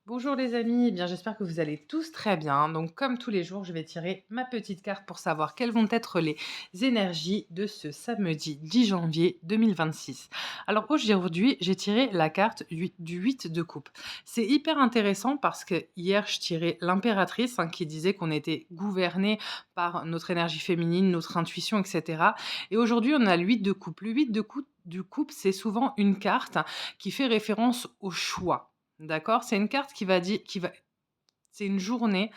Bonjour les amis, eh bien j'espère que vous allez tous très bien. Donc comme tous les jours, je vais tirer ma petite carte pour savoir quelles vont être les énergies de ce samedi 10 janvier 2026. Alors aujourd'hui, j'ai tiré la carte du 8 de coupe. C'est hyper intéressant parce que hier, je tirais l'impératrice qui disait qu'on était gouverné par notre énergie féminine, notre intuition, etc. Et aujourd'hui, on a le 8 de coupe. Le 8 de coupe, du coupe, c'est souvent une carte qui fait référence au choix. D'accord? C'est une carte qui va c'est une journée,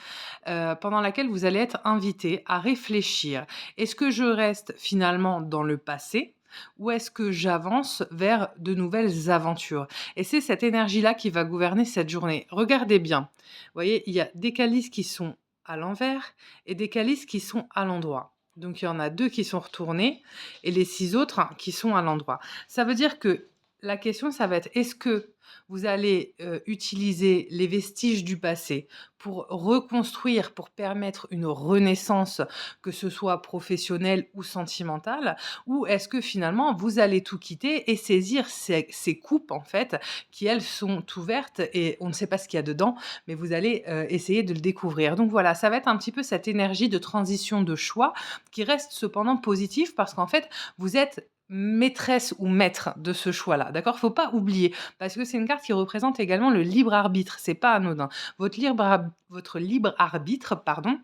pendant laquelle vous allez être invité à réfléchir. Est-ce que je reste finalement dans le passé ou est-ce que j'avance vers de nouvelles aventures? Et c'est cette énergie-là qui va gouverner cette journée. Regardez bien. Vous voyez, il y a des calices qui sont à l'envers et des calices qui sont à l'endroit. Donc il y en a 2 qui sont retournés et les 6 autres qui sont à l'endroit. Ça veut dire que la question, ça va être: est-ce que vous allez, utiliser les vestiges du passé pour reconstruire, pour permettre une renaissance, que ce soit professionnelle ou sentimentale? Ou est-ce que finalement vous allez tout quitter et saisir ces coupes en fait qui elles sont ouvertes et on ne sait pas ce qu'il y a dedans, mais vous allez, essayer de le découvrir. Donc voilà, ça va être un petit peu cette énergie de transition de choix qui reste cependant positive parce qu'en fait, vous êtes maîtresse ou maître de ce choix-là, d'accord? Faut pas oublier parce que c'est une carte qui représente également le libre arbitre, c'est pas anodin. Votre libre arbitre, pardon,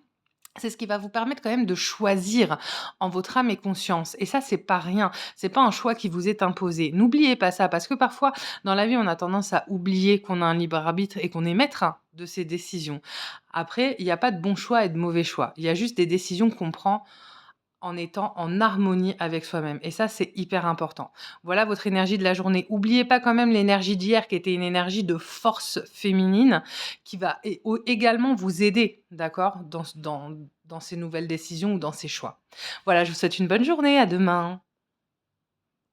c'est ce qui va vous permettre quand même de choisir en votre âme et conscience et ça, c'est pas rien. C'est pas un choix qui vous est imposé. N'oubliez pas ça parce que parfois, dans la vie, on a tendance à oublier qu'on a un libre arbitre et qu'on est maître de ses décisions. Après, il y a pas de bon choix et de mauvais choix. Il y a juste des décisions qu'on prend en étant en harmonie avec soi-même et ça, c'est hyper important. Voilà votre énergie de la journée. Oubliez pas quand même l'énergie d'hier qui était une énergie de force féminine qui va également vous aider, d'accord? Dans ces nouvelles décisions ou dans ces choix. Voilà, je vous souhaite une bonne journée. À demain.